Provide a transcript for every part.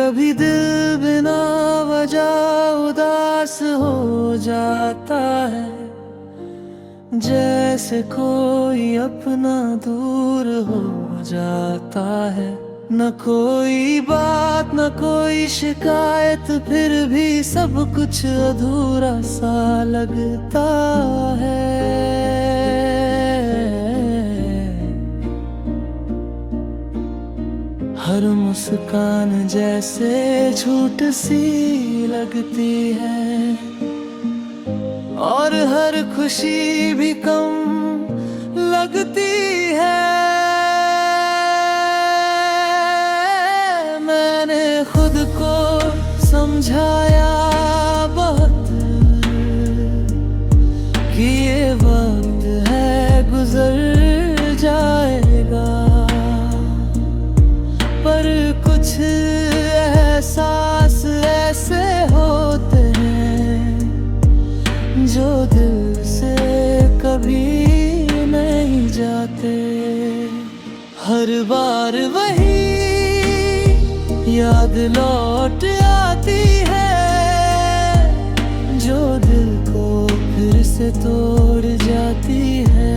कभी दिल बिना वजह उदास हो जाता है, जैसे कोई अपना दूर हो जाता है। न कोई बात न कोई शिकायत, फिर भी सब कुछ अधूरा सा लगता है। हर मुस्कान जैसे झूठ सी लगती है, और हर खुशी भी कम लगती है। मैंने खुद को समझाया बहुत कि ये वक्त है गुजर जाएगा, पर कुछ एहसास ऐसे होते हैं जो दिल से कभी नहीं जाते। हर बार वही याद लौट आती है, जो दिल को फिर से तोड़ जाती है।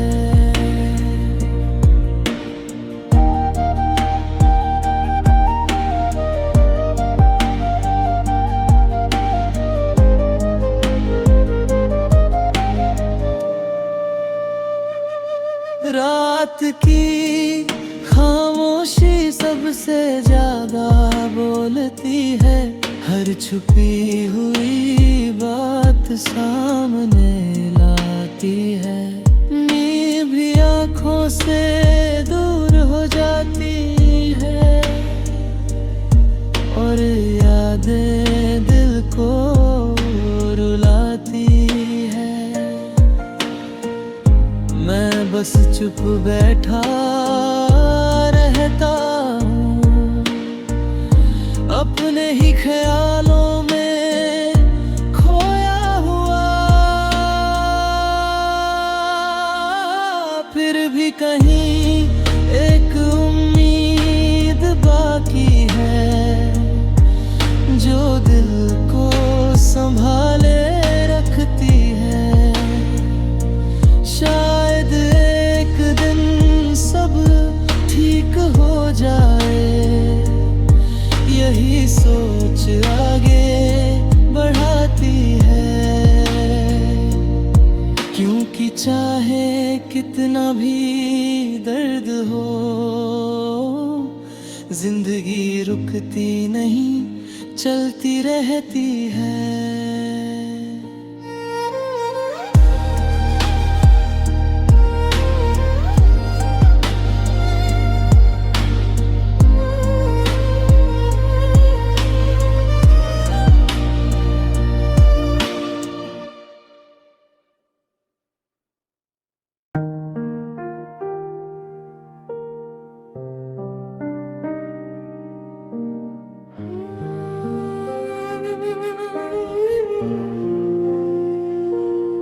रात की खामोशी सबसे ज्यादा बोलती है, हर छुपी हुई बात सामने लाती है। नींद भी आँखों से दूर हो जाती है, और यादें दिल को रुलाती है। मैं बस चुप बैठा रहता हूँ, अपने ही ख्यालों में खोया हुआ। फिर भी कहीं एक उम्मीद बाकी है, जो दिल को संभाले रखती है। शायद एक दिन सब ठीक हो जाए, यही सोच आगे बढ़ाती है। क्योंकि चाहे कितना भी दर्द हो, जिंदगी रुकती नहीं, चलती रहती है।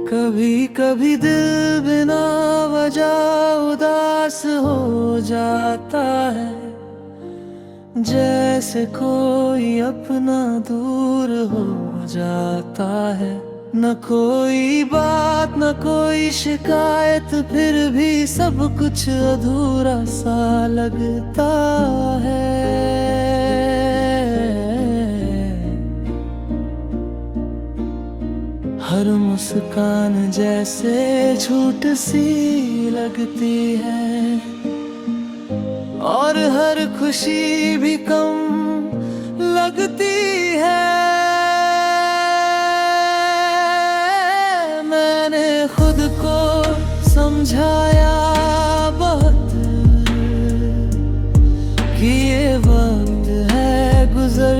कभी कभी दिल बिना वजह उदास हो जाता है, जैसे कोई अपना दूर हो जाता है। न कोई बात न कोई शिकायत, फिर भी सब कुछ अधूरा सा लगता है। हर मुस्कान जैसे झूठ सी लगती है, और हर खुशी भी कम लगती है। मैंने खुद को समझाया बहुत कि ये वक्त है गुजर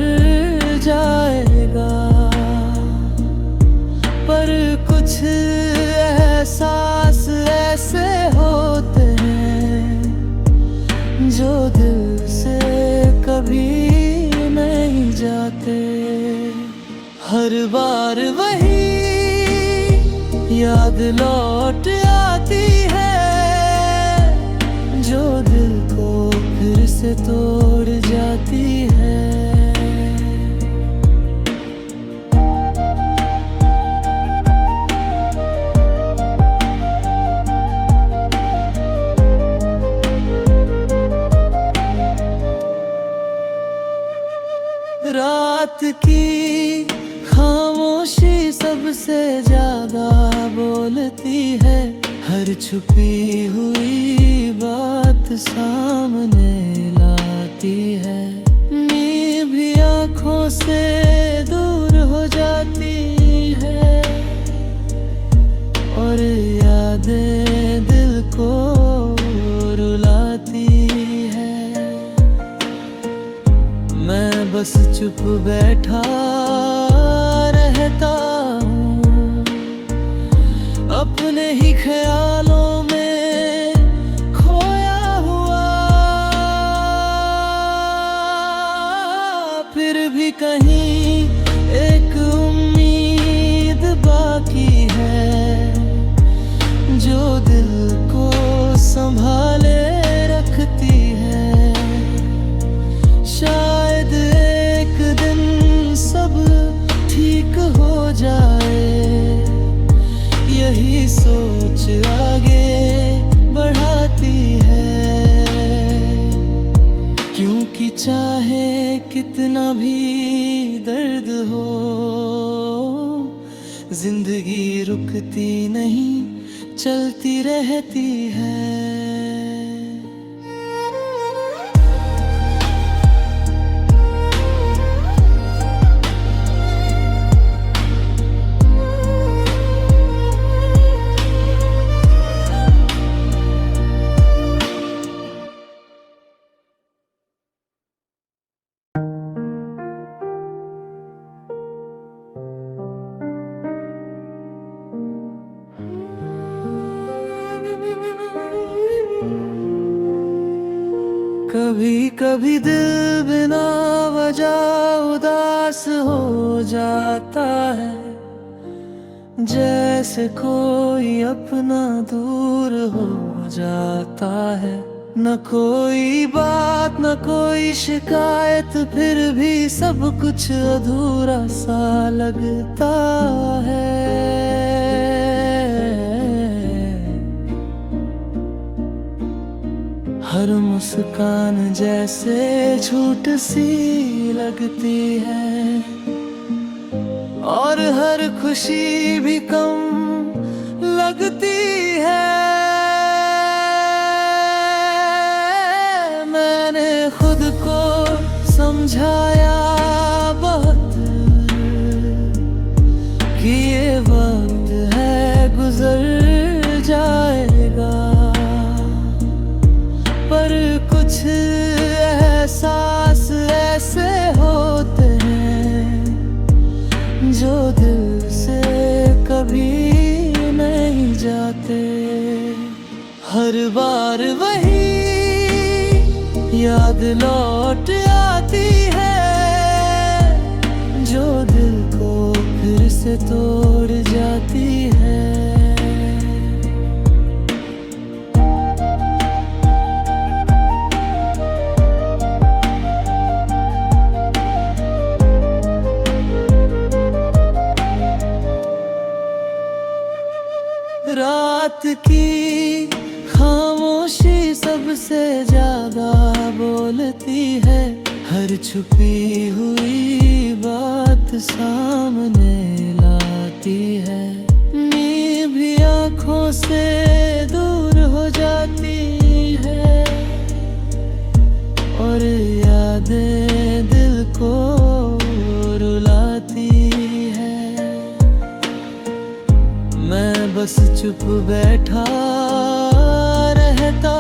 जाएगा, पर कुछ एहसास ऐसे होते हैं जो दिल से कभी नहीं जाते। हर बार वही याद लौट आती है, जो दिल को फिर से तोड़ जाती है। खामोशी सबसे ज्यादा बोलती है, हर छुपी हुई बात सामने लाती है। नींद भी आँखों से दूर हो जाती है और यादें दिल को रुलाती है। मैं बस चुप बैठा रहता हूँ, अपने ही ख्यालों में खोया हुआ। फिर भी कहीं एक उम्मीद बाकी है, जो दिल को संभाले रखती है। शायद एक दिन सब ठीक हो जाए, यही सोच आगे बढ़ाती है। क्योंकि चाहे कितना भी दर्द हो, जिंदगी रुकती नहीं, चलती रहती है। कभी कभी दिल बिना वजह उदास हो जाता है, जैसे कोई अपना दूर हो जाता है। न कोई बात न कोई शिकायत, फिर भी सब कुछ अधूरा सा लगता है। हर मुस्कान जैसे झूठ सी लगती है और हर खुशी भी कम लगती है। मैंने खुद को समझाया बहुत कि ये वक्त है गुजर जाएगा, पर कुछ एहसास ऐसे होते हैं जो दिल से कभी नहीं जाते। हर बार वही याद लौट आती है, जो दिल को फिर से तोड़ जाती है। रात की खामोशी सबसे ज्यादा बोलती है, हर छुपी हुई बात सामने लाती है। नींद भी आँखों से दूर हो जाती है और यादें दिल को रुलाती है। मैं बस चुप बैठा रहता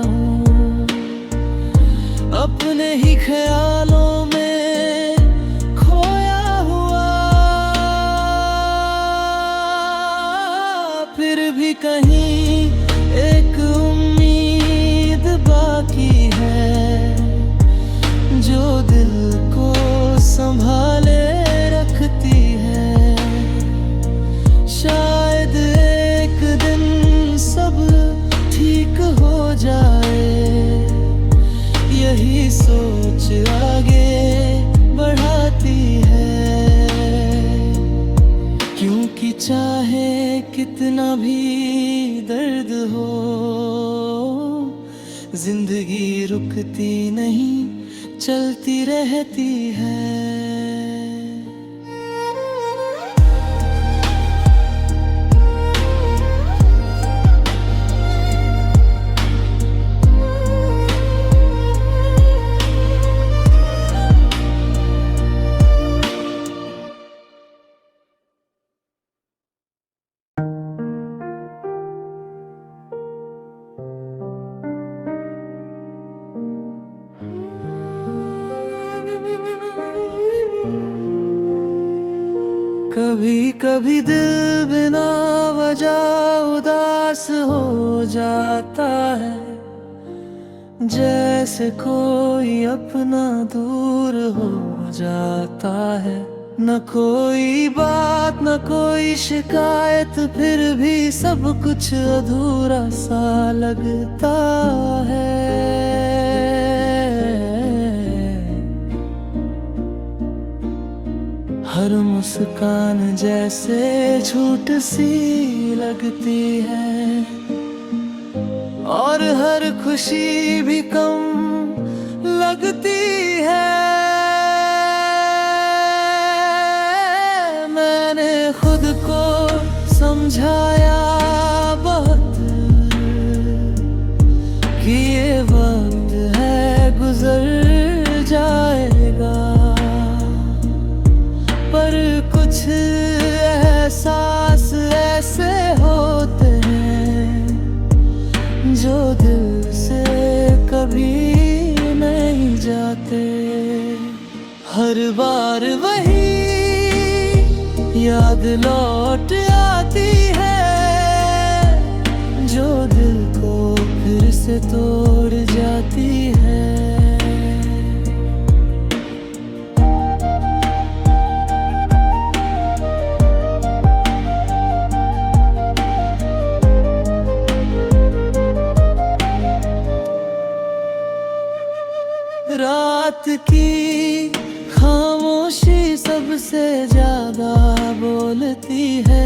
हूँ, अपने ही ख्यालों में खोया हुआ। फिर भी कहीं एक उम्मीद बाकी है, जो दिल को संभाले रखती है। शायद एक दिन सब ठीक हो जाए, यही सोच आगे बढ़ाती है। क्योंकि चाहे कितना भी दर्द हो, जिंदगी रुकती नहीं, चलती रहती है। कभी कभी दिल बिना वजह उदास हो जाता है, जैसे कोई अपना दूर हो जाता है। न कोई बात न कोई शिकायत, फिर भी सब कुछ अधूरा सा लगता है। हर मुस्कान जैसे झूठ सी लगती है, और हर खुशी भी कम लगती है। मैंने खुद को समझाया बहुत कि ये वक्त है गुजर जाएगा, पर कुछ एहसास ऐसे होते हैं जो दिल से कभी नहीं जाते। हर बार वही याद लौट आती है, जो दिल को फिर से तोड़ जाती है। रात की खामोशी सबसे ज्यादा बोलती है,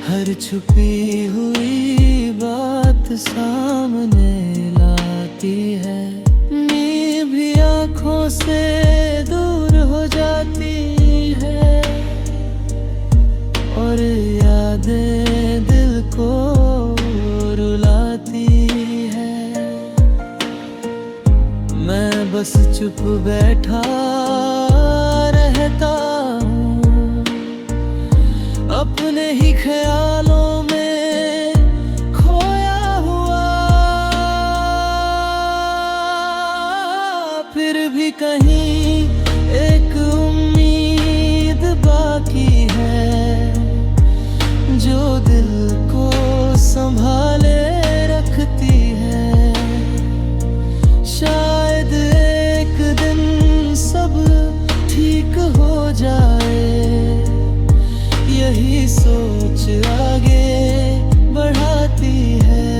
हर छुपी हुई बात सामने लाती है। नींद भी आँखों से दूर हो जाती है, और यादें दिल को रुलाती है। मैं बस चुप बैठा रहता हूँ, अपने ही ख्यालों में खोया हुआ। फिर भी कहीं एक उम्मीद बाकी है, जो दिल को संभाले रखती है। शायद एक दिन सब ठीक हो जाए, यही सोच आगे बढ़ाती है।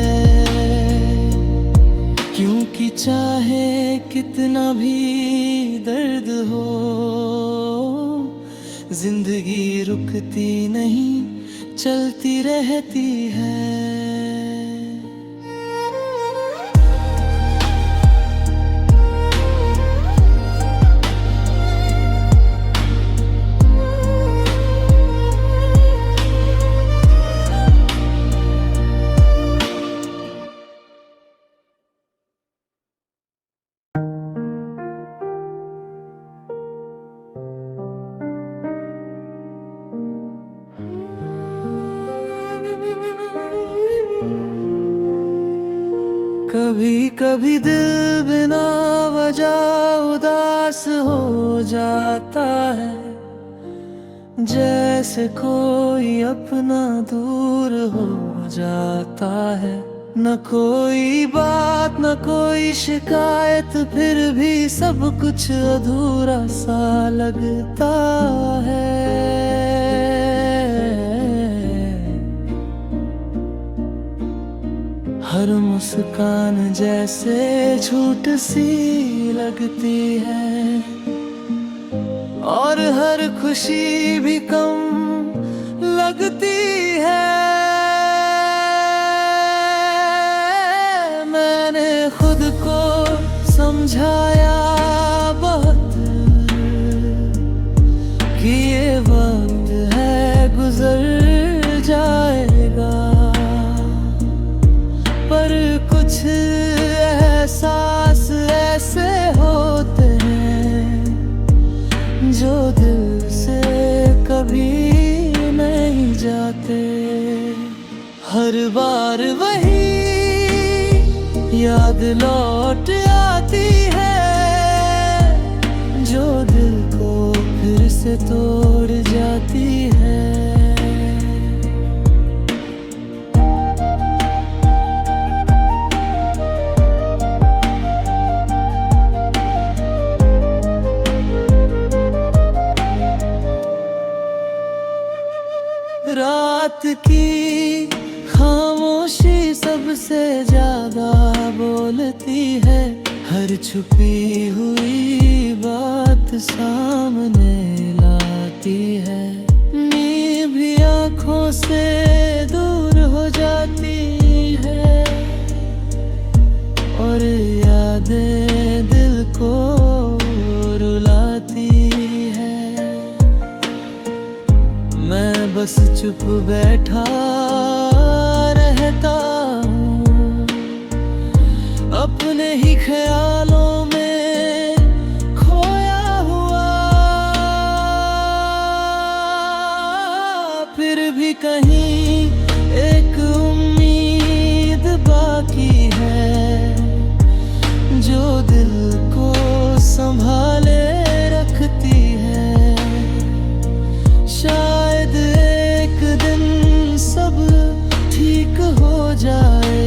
क्योंकि चाहे कितना भी दर्द हो, जिंदगी रुकती नहीं, चलती रहती है। कभी कभी दिल बिना वजह उदास हो जाता है, जैसे कोई अपना दूर हो जाता है। न कोई बात न कोई शिकायत, फिर भी सब कुछ अधूरा सा लगता है। हर मुस्कान जैसे झूठ सी लगती है, और हर खुशी भी कम लगती है। मैंने खुद को समझाया बहुत कि ये वक्त है गुजर जाएगा, पर कुछ एहसास ऐसे होते हैं जो दिल से कभी नहीं जाते। हर बार वही याद लौट आती है, जो दिल को फिर से तोड़ जाती है। रात की खामोशी सबसे ज्यादा बोलती है, हर छुपी हुई बात सामने लाती है। नींद भी आँखों से दूर हो जाती है और यादें दिल को रुलाती है। मैं बस चुप बैठा रहता हूँ, अपने ही ख्यालों में खोया हुआ। फिर भी कहीं एक उम्मीद बाकी है, जो दिल को संभाले रखती है। शायद एक दिन सब ठीक हो जाए,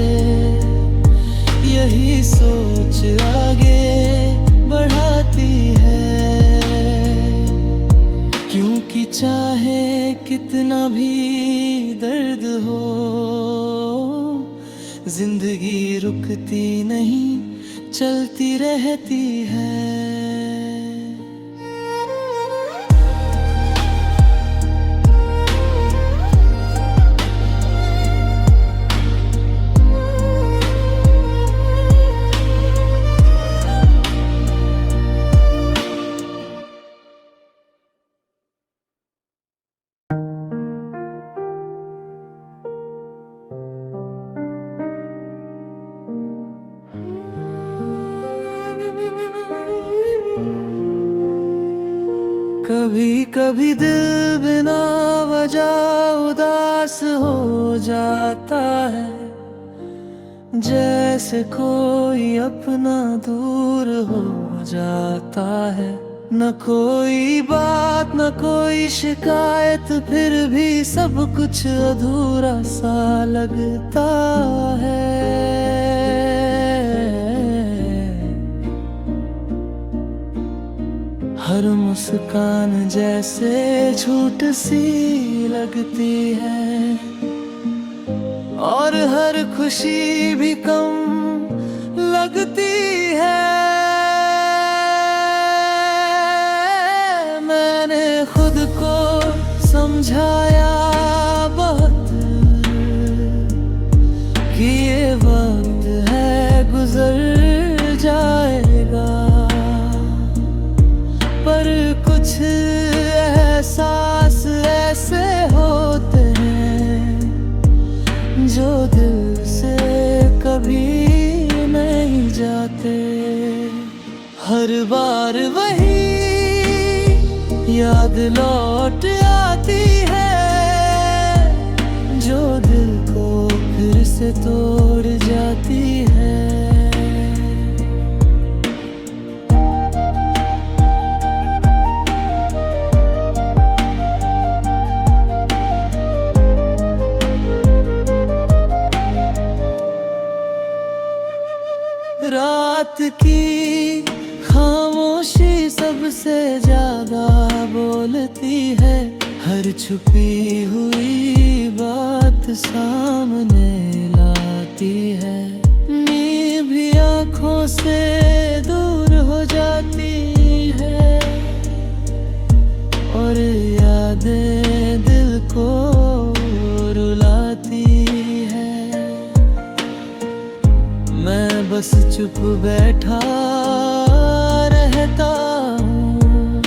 यही सोच आगे बढ़ाती है। क्योंकि चाहे कितना भी दर्द हो, जिंदगी रुकती नहीं, चलती रहती है। कभी कभी दिल बिना वजह उदास हो जाता है, जैसे कोई अपना दूर हो जाता है। न कोई बात न कोई शिकायत, फिर भी सब कुछ अधूरा सा लगता है। हर मुस्कान जैसे झूठ सी लगती है और हर खुशी भी कम लगती है। मैंने खुद को समझाया बहुत कि ये वक्त है गुजर जाएगा, पर कुछ एहसास ऐसे होते हैं जो दिल से कभी नहीं जाते। हर बार वही याद लौट आती है, जो दिल को फिर से तोड़ जाती है। रात की खामोशी सबसे ज्यादा बोलती है, हर छुपी हुई बात सामने लाती है। नींद भी आँखों से दूर हो जाती है और यादें दिल को रुलाती है। मैं बस चुप बैठा रहता हूँ,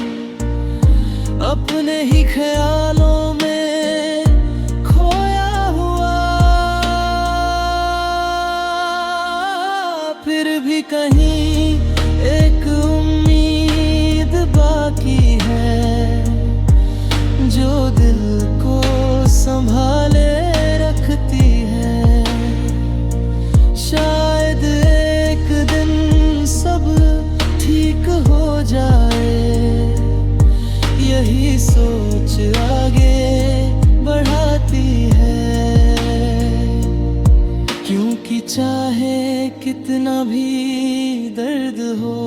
अपने ही ख्यालों में खोया हुआ। फिर भी कहीं एक उम्मीद बाकी है, जो दिल को संभाले रखती है। शायद एक दिन सब ठीक हो जाए, यही सोच आगे बढ़ाती है। क्योंकि चाहे कितना भी दर्द हो,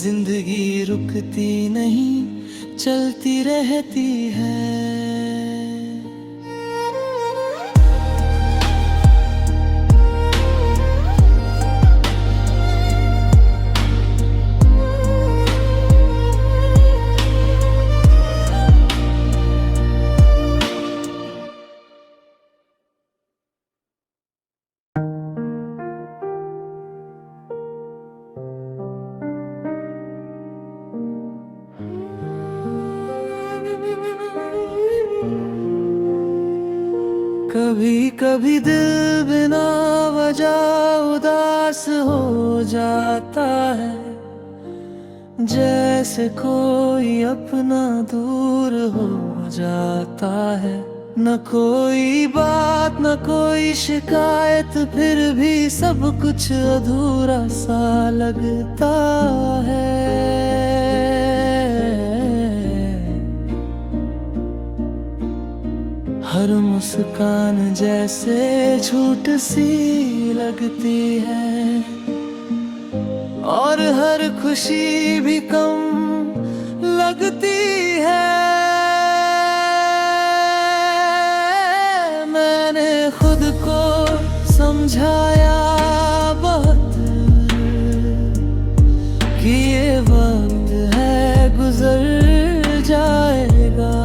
जिंदगी रुकती नहीं, चलती रहती है। कभी कभी दिल बिना वजह उदास हो जाता है, जैसे कोई अपना दूर हो जाता है। न कोई बात न कोई शिकायत, फिर भी सब कुछ अधूरा सा लगता है। हर मुस्कान जैसे झूठ सी लगती है, और हर खुशी भी कम लगती है। मैंने खुद को समझाया बहुत कि ये वक्त है गुजर जाएगा,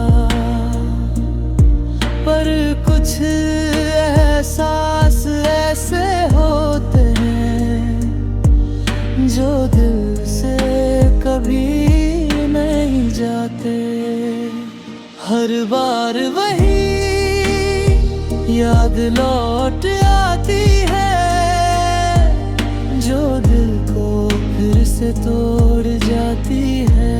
पर कुछ एहसास ऐसे होते हैं जो दिल से कभी नहीं जाते। हर बार वही याद लौट आती है, जो दिल को फिर से तोड़ जाती है।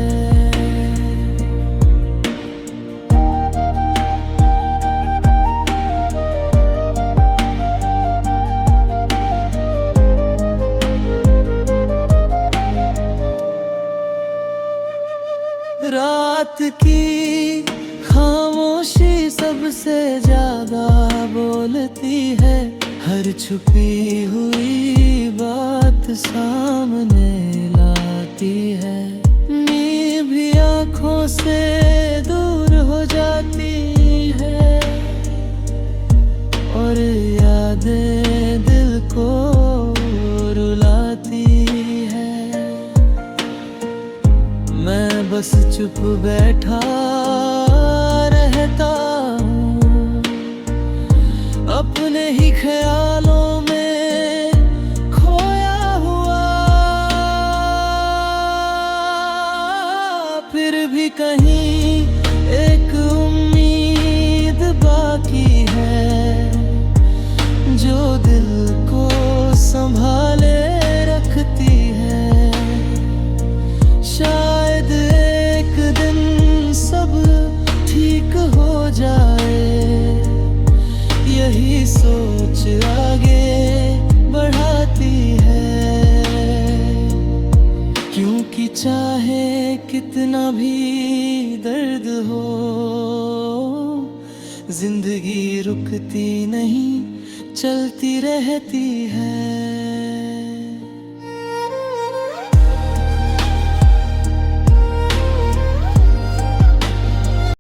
रात की खामोशी सबसे ज्यादा बोलती है, हर छुपी हुई बात सामने लाती है। नींद भी आँखों से दूर हो जाती है, और यादें दिल को रुलाती है। मैं बस चुप बैठा रहता हूँ, अपने ही ख्यालों में खोया हुआ। फिर भी कहीं एक उम्मीद बाकी है, जो दिल को संभाले रखती है। शायद एक दिन सब ठीक हो जाए, यही सोच आगे बढ़ाती है। क्योंकि चाहे कितना भी दर्द हो, जिंदगी रुकती नहीं, चलती रहती है।